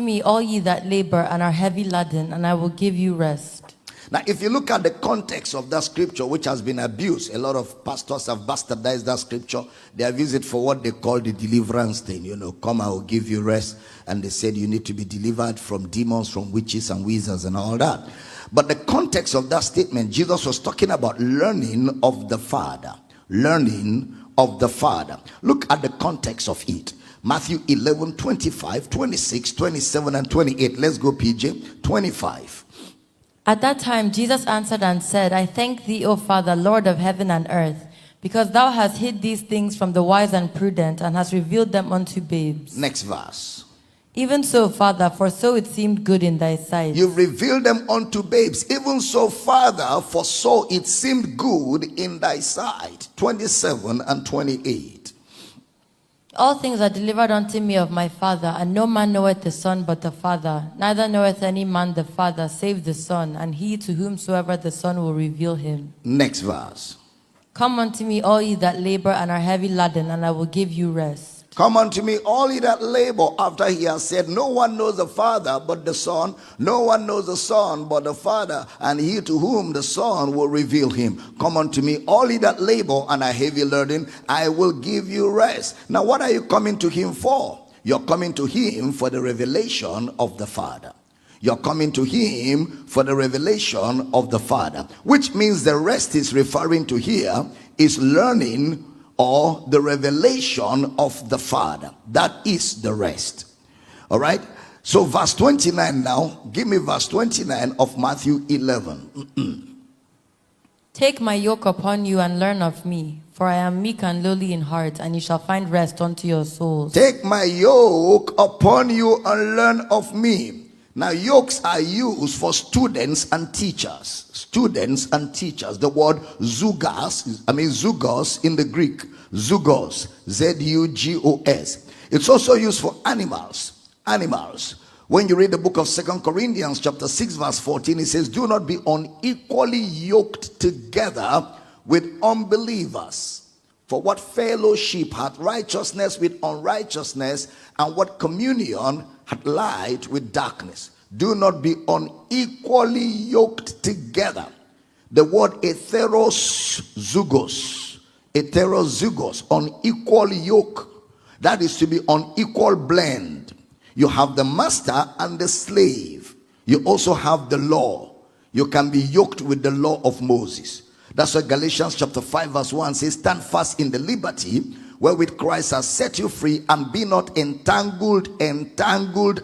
me, all ye that labor and are heavy laden, and I will give you rest. Now, if you look at the context of that scripture, which has been abused, a lot of pastors have bastardized that scripture. They have used it for what they call the deliverance thing. Come, I will give you rest. And they said you need to be delivered from demons, from witches and wizards and all that. But the context of that statement, Jesus was talking about learning of the Father. Learning of the Father. Look at the context of it. Matthew 11, 25, 26, 27, and 28. Let's go, PJ. 25. At that time, Jesus answered and said, I thank thee, O Father, Lord of heaven and earth, because thou hast hid these things from the wise and prudent, and hast revealed them unto babes. Next verse. Even so, Father, for so it seemed good in thy sight. You revealed them unto babes. Even so, Father, for so it seemed good in thy sight. 27 and 28. All things are delivered unto me of my Father, and no man knoweth the Son but the Father, neither knoweth any man the Father save the Son, and he to whomsoever the Son will reveal him. Next verse. Come unto me, all ye that labor and are heavy laden, and I will give you rest. Come unto me, all ye that labor, after he has said, no one knows the Father but the Son, no one knows the Son but the Father, and he to whom the Son will reveal him. Come unto me, all ye that labor and are heavy laden, I will give you rest. Now, what are you coming to him for? You're coming to him for the revelation of the Father. You're coming to him for the revelation of the Father, which means the rest is referring to here is learning or the revelation of the Father. That is the rest. All right. So verse 29 now. Give me verse 29 of Matthew 11. Take my yoke upon you and learn of me, for I am meek and lowly in heart, and ye shall find rest unto your souls. Take my yoke upon you and learn of me. Now, yokes are used for students and teachers. Students and teachers. The word zugos in the Greek. Zugos. Z-U-G-O-S. It's also used for animals. Animals. When you read the book of 2 Corinthians chapter 6 verse 14, it says, do not be unequally yoked together with unbelievers. For what fellowship hath righteousness with unrighteousness, and what communion hath light with darkness? Do not be unequally yoked together. The word heterozygos, unequal yoke. That is to be unequal blend. You have the master and the slave. You also have the law. You can be yoked with the law of Moses. That's why Galatians chapter 5 verse 1 says, stand fast in the liberty wherewith Christ has set you free, and be not entangled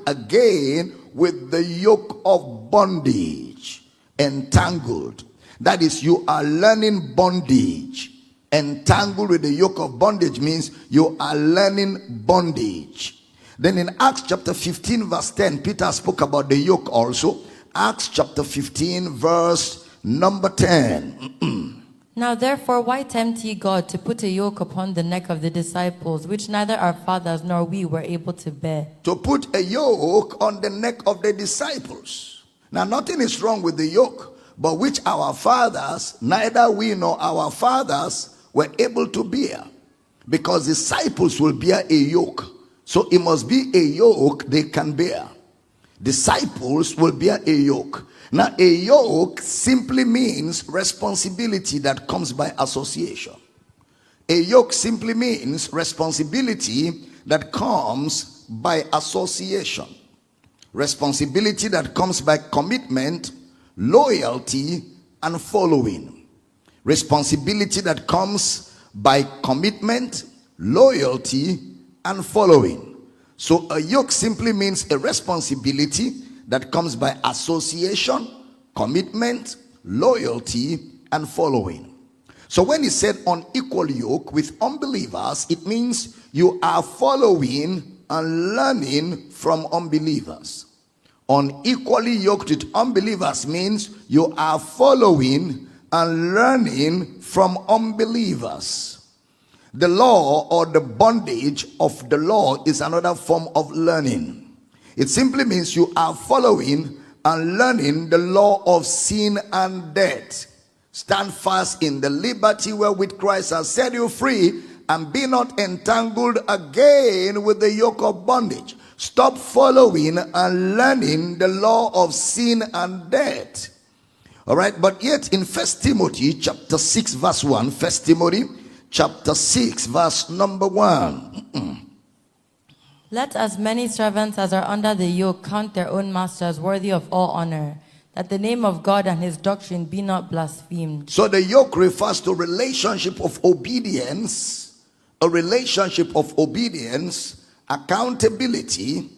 again with the yoke of bondage. Entangled. That is, you are learning bondage. Entangled with the yoke of bondage means you are learning bondage. Then in Acts chapter 15 verse 10, Peter spoke about the yoke also. Acts chapter 15 verse number 10. Now therefore, why tempt ye God to put a yoke upon the neck of the disciples, which neither our fathers nor we were able to bear? To put a yoke on the neck of the disciples. Now nothing is wrong with the yoke, but which our fathers, neither we nor our fathers were able to bear. Because disciples will bear a yoke. So it must be a yoke they can bear. Disciples will bear a yoke. Now, a yoke simply means responsibility that comes by association. A yoke simply means responsibility that comes by association. Responsibility that comes by commitment, loyalty, and following. Responsibility that comes by commitment, loyalty, and following. So a yoke simply means a responsibility that comes by association, commitment, loyalty, and following. So when he said unequal yoke with unbelievers, it means you are following and learning from unbelievers. Unequally yoked with unbelievers means you are following and learning from unbelievers. The law or the bondage of the law is another form of learning. It simply means you are following and learning the law of sin and death. Stand fast in the liberty wherewith Christ has set you free, and be not entangled again with the yoke of bondage. Stop following and learning the law of sin and death. All right, but yet in 1 Timothy chapter 6 verse 1, 1 Timothy chapter 6 verse number 1. Let as many servants as are under the yoke count their own masters worthy of all honor, that the name of God and his doctrine be not blasphemed. So the yoke refers to relationship of obedience, a relationship of obedience, accountability,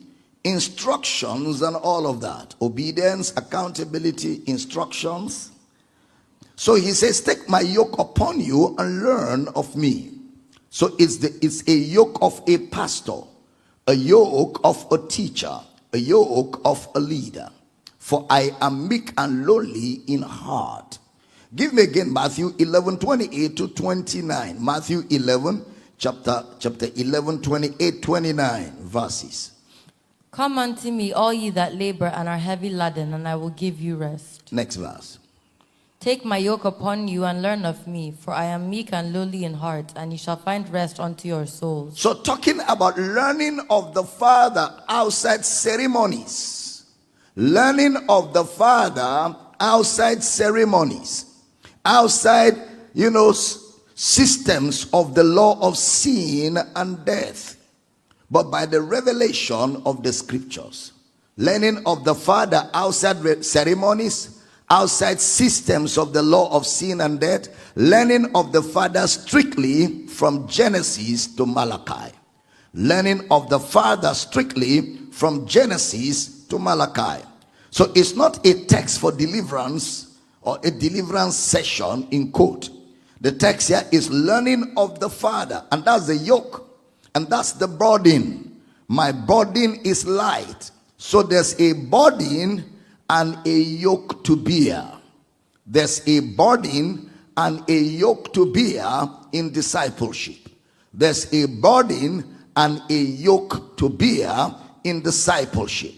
instructions, and all of that. Obedience, accountability, instructions. So he says, take my yoke upon you and learn of me. So it's a yoke of a pastor, a yoke of a teacher, a yoke of a leader. For I am meek and lowly in heart. Give me again Matthew 11:28 to 29. Matthew 11, chapter 11, 28, 29 verses. Come unto me, all ye that labor and are heavy laden, and I will give you rest. Next verse. Take my yoke upon you and learn of me, for I am meek and lowly in heart, and ye shall find rest unto your souls. So talking about learning of the Father outside ceremonies. Learning of the Father outside ceremonies. Outside, systems of the law of sin and death. But by the revelation of the scriptures. Learning of the Father outside ceremonies, outside systems of the law of sin and death. Learning of the Father strictly from Genesis to Malachi. Learning of the Father strictly from Genesis to Malachi. So it's not a text for deliverance or a deliverance session in quote. The text here is learning of the Father, and that's the yoke, and that's the burden. My burden is light. So there's a burden and a yoke to bear. There's a burden and a yoke to bear in discipleship. There's a burden and a yoke to bear in discipleship.